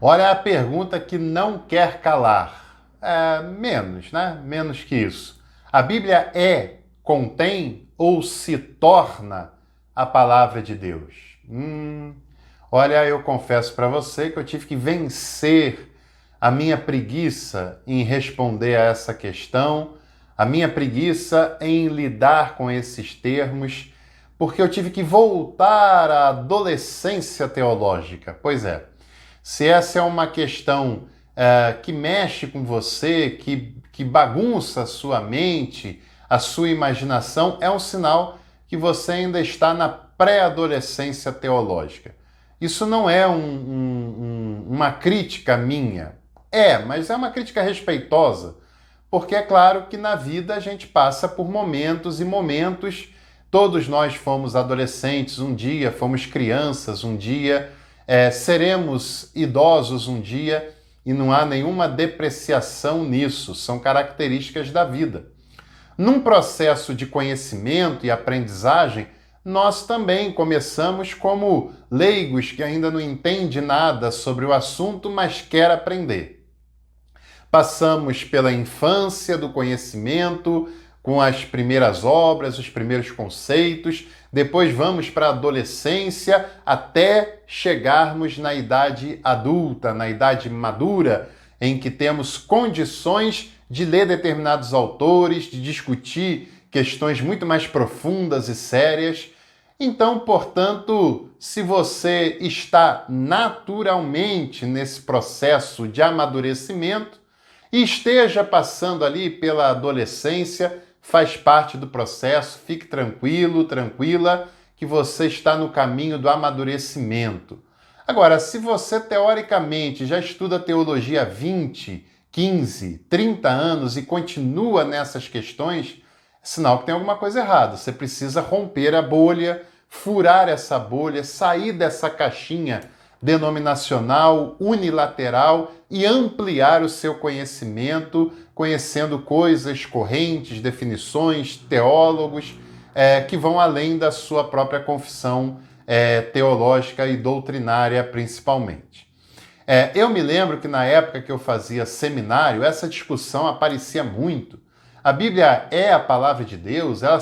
Olha a pergunta que não quer calar. Menos, né? Menos que isso. A Bíblia contém ou se torna a palavra de Deus? Olha, eu confesso para você que eu tive que vencer a minha preguiça em responder a essa questão, a minha preguiça em lidar com esses termos, porque eu tive que voltar à adolescência teológica. Pois é. Se essa é uma questão que mexe com você, que bagunça a sua mente, a sua imaginação, é um sinal que você ainda está na pré-adolescência teológica. Isso não é uma crítica minha. Mas é uma crítica respeitosa, porque é claro que na vida a gente passa por momentos e momentos. Todos nós fomos adolescentes um dia, fomos crianças um dia, seremos idosos um dia, e não há nenhuma depreciação nisso, são características da vida. Num processo de conhecimento e aprendizagem, nós também começamos como leigos que ainda não entendem nada sobre o assunto, mas quer aprender. Passamos pela infância do conhecimento, com as primeiras obras, os primeiros conceitos, depois vamos para a adolescência até chegarmos na idade adulta, na idade madura, em que temos condições de ler determinados autores, de discutir questões muito mais profundas e sérias. Então, portanto, se você está naturalmente nesse processo de amadurecimento e esteja passando ali pela adolescência, faz parte do processo, fique tranquilo, tranquila, que você está no caminho do amadurecimento. Agora, se você teoricamente já estuda teologia há 20, 15, 30 anos e continua nessas questões, é sinal que tem alguma coisa errada. Você precisa romper a bolha, furar essa bolha, sair dessa caixinha denominacional, unilateral e ampliar o seu conhecimento, conhecendo coisas, correntes, definições, teólogos que vão além da sua própria confissão teológica e doutrinária, principalmente. Eu me lembro que na época que eu fazia seminário, essa discussão aparecia muito. A Bíblia é a palavra de Deus, ela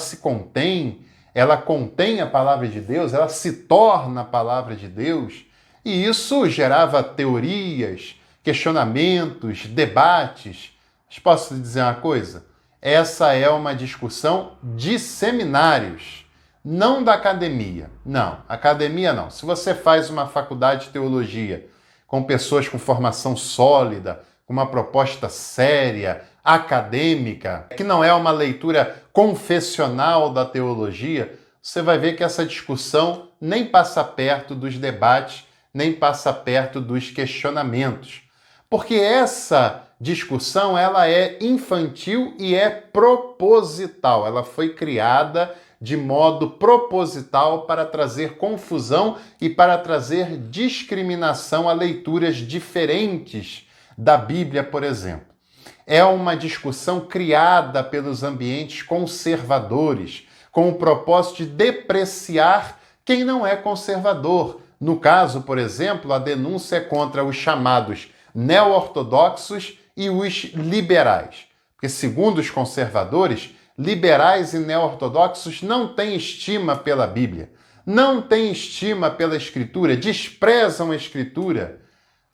contém a palavra de Deus, ela se torna a palavra de Deus, e isso gerava teorias, questionamentos, debates. Mas posso lhe dizer uma coisa? Essa é uma discussão de seminários, não da academia. Não, academia não. Se você faz uma faculdade de teologia com pessoas com formação sólida, com uma proposta séria, acadêmica, que não é uma leitura confessional da teologia, você vai ver que essa discussão nem passa perto dos debates, nem passa perto dos questionamentos. Porque essa discussão ela é infantil e é proposital. Ela foi criada de modo proposital para trazer confusão e para trazer discriminação a leituras diferentes da Bíblia, por exemplo. É uma discussão criada pelos ambientes conservadores, com o propósito de depreciar quem não é conservador. No caso, por exemplo, a denúncia é contra os chamados neo-ortodoxos e os liberais. Porque, segundo os conservadores, liberais e neo-ortodoxos não têm estima pela Bíblia, não têm estima pela Escritura, desprezam a Escritura.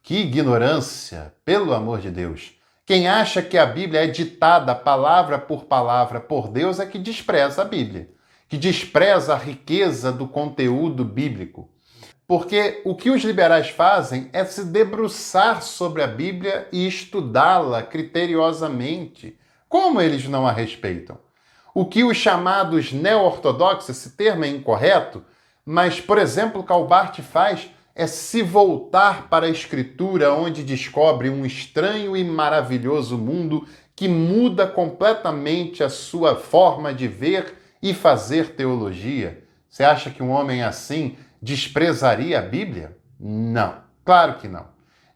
Que ignorância, pelo amor de Deus! Quem acha que a Bíblia é ditada palavra por Deus é que despreza a Bíblia, que despreza a riqueza do conteúdo bíblico. Porque o que os liberais fazem é se debruçar sobre a Bíblia e estudá-la criteriosamente. Como eles não a respeitam? O que os chamados neo-ortodoxos, esse termo é incorreto, mas, por exemplo, Calbart faz é se voltar para a Escritura, onde descobre um estranho e maravilhoso mundo que muda completamente a sua forma de ver e fazer teologia. Você acha que um homem assim desprezaria a Bíblia? Não, claro que não.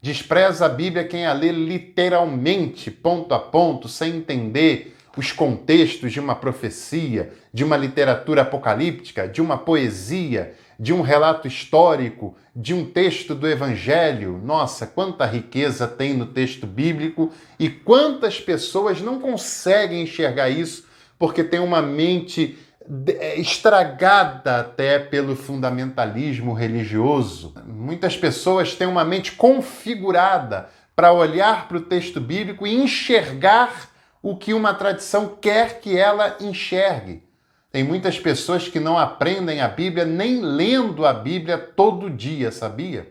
Despreza a Bíblia quem a lê literalmente, ponto a ponto, sem entender os contextos de uma profecia, de uma literatura apocalíptica, de uma poesia, de um relato histórico, de um texto do Evangelho. Nossa, quanta riqueza tem no texto bíblico e quantas pessoas não conseguem enxergar isso porque tem uma mente estragada até pelo fundamentalismo religioso. Muitas pessoas têm uma mente configurada para olhar para o texto bíblico e enxergar o que uma tradição quer que ela enxergue. Tem muitas pessoas que não aprendem a Bíblia nem lendo a Bíblia todo dia, sabia?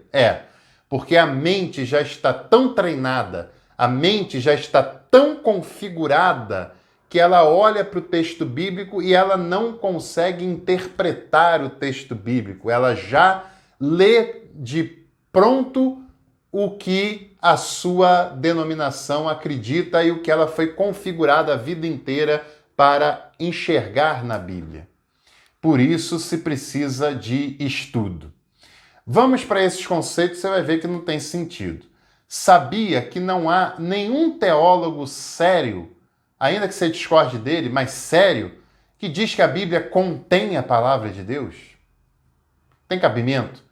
Porque a mente já está tão treinada, a mente já está tão configurada que ela olha para o texto bíblico e ela não consegue interpretar o texto bíblico. Ela já lê de pronto o que a sua denominação acredita e o que ela foi configurada a vida inteira para enxergar na Bíblia. Por isso se precisa de estudo. Vamos para esses conceitos, você vai ver que não tem sentido. Sabia que não há nenhum teólogo sério, ainda que você discorde dele, mas sério, que diz que a Bíblia contém a palavra de Deus? Tem cabimento?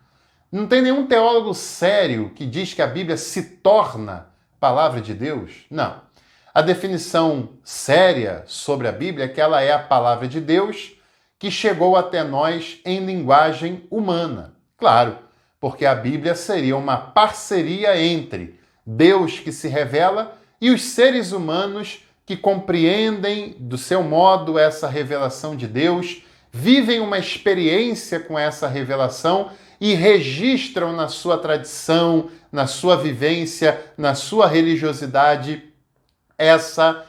Não tem nenhum teólogo sério que diz que a Bíblia se torna palavra de Deus? Não. A definição séria sobre a Bíblia é que ela é a palavra de Deus que chegou até nós em linguagem humana. Claro, porque a Bíblia seria uma parceria entre Deus que se revela e os seres humanos que compreendem do seu modo essa revelação de Deus, vivem uma experiência com essa revelação e registram na sua tradição, na sua vivência, na sua religiosidade, essa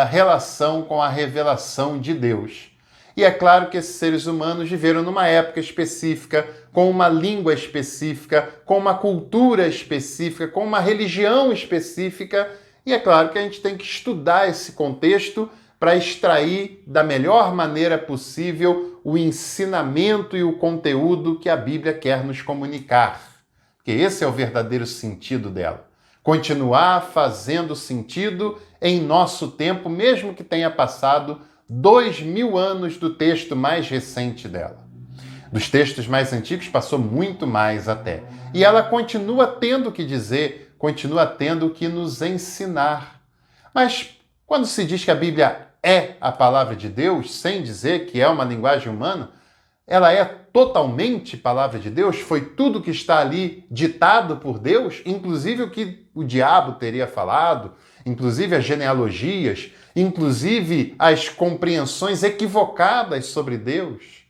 relação com a revelação de Deus. E é claro que esses seres humanos viveram numa época específica, com uma língua específica, com uma cultura específica, com uma religião específica. E é claro que a gente tem que estudar esse contexto para extrair da melhor maneira possível o ensinamento e o conteúdo que a Bíblia quer nos comunicar. Porque esse é o verdadeiro sentido dela. Continuar fazendo sentido em nosso tempo, mesmo que tenha passado 2000 anos do texto mais recente dela. Dos textos mais antigos passou muito mais até. E ela continua tendo o que dizer, continua tendo o que nos ensinar. Mas quando se diz que a Bíblia é a palavra de Deus, sem dizer que é uma linguagem humana, ela é totalmente palavra de Deus? Foi tudo que está ali ditado por Deus, inclusive o que o diabo teria falado, inclusive as genealogias, inclusive as compreensões equivocadas sobre Deus?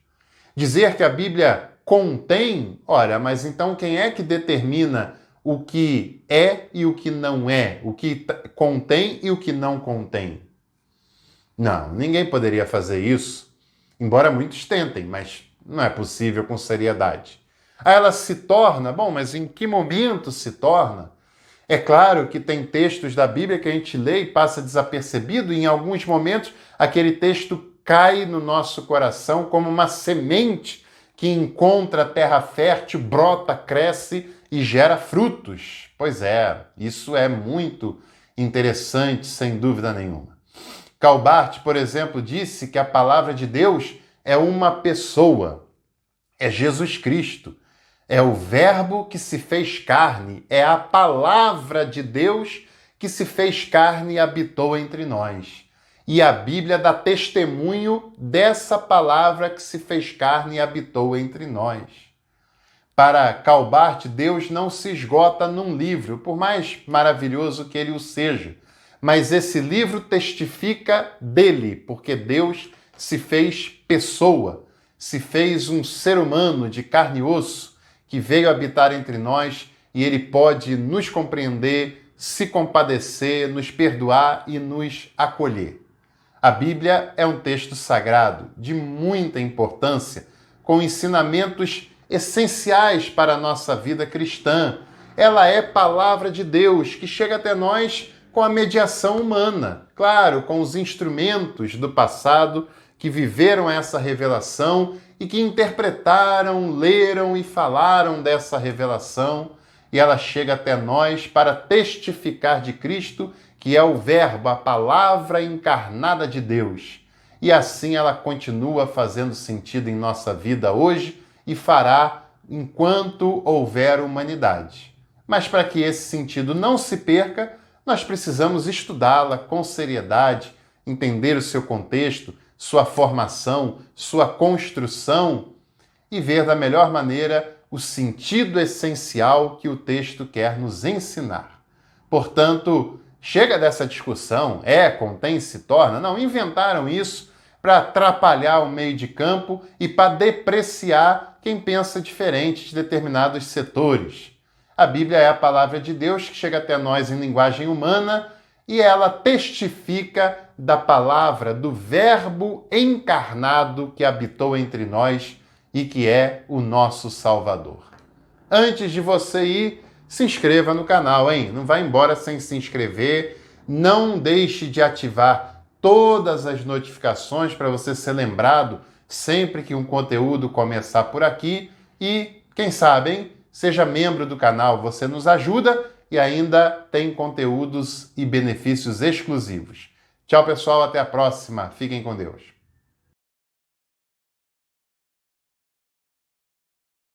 Dizer que a Bíblia contém, ora, mas então quem é que determina o que é e o que não é, o que contém e o que não contém? Não, ninguém poderia fazer isso, embora muitos tentem, mas não é possível com seriedade. Aí ela se torna, bom, mas em que momento se torna? É claro que tem textos da Bíblia que a gente lê e passa desapercebido, e em alguns momentos aquele texto cai no nosso coração como uma semente que encontra terra fértil, brota, cresce e gera frutos. Pois é, isso é muito interessante, sem dúvida nenhuma. Calbart, por exemplo, disse que a palavra de Deus é uma pessoa, é Jesus Cristo, é o Verbo que se fez carne, é a palavra de Deus que se fez carne e habitou entre nós. E a Bíblia dá testemunho dessa palavra que se fez carne e habitou entre nós. Para Calbart, Deus não se esgota num livro, por mais maravilhoso que ele o seja. Mas esse livro testifica dele, porque Deus se fez pessoa, se fez um ser humano de carne e osso, que veio habitar entre nós e ele pode nos compreender, se compadecer, nos perdoar e nos acolher. A Bíblia é um texto sagrado de muita importância, com ensinamentos essenciais para a nossa vida cristã. Ela é palavra de Deus que chega até nós com a mediação humana, claro, com os instrumentos do passado que viveram essa revelação e que interpretaram, leram e falaram dessa revelação, e ela chega até nós para testificar de Cristo, que é o Verbo, a palavra encarnada de Deus. E assim ela continua fazendo sentido em nossa vida hoje e fará enquanto houver humanidade. Mas para que esse sentido não se perca, nós precisamos estudá-la com seriedade, entender o seu contexto, sua formação, sua construção e ver da melhor maneira o sentido essencial que o texto quer nos ensinar. Portanto, chega dessa discussão, contém, se torna. Não, inventaram isso para atrapalhar o meio de campo e para depreciar quem pensa diferente de determinados setores. A Bíblia é a palavra de Deus que chega até nós em linguagem humana e ela testifica da palavra, do Verbo encarnado que habitou entre nós e que é o nosso Salvador. Antes de você ir, se inscreva no canal, hein? Não vai embora sem se inscrever. Não deixe de ativar todas as notificações para você ser lembrado sempre que um conteúdo começar por aqui. E, quem sabe, hein? Seja membro do canal, você nos ajuda e ainda tem conteúdos e benefícios exclusivos. Tchau, pessoal. Até a próxima. Fiquem com Deus.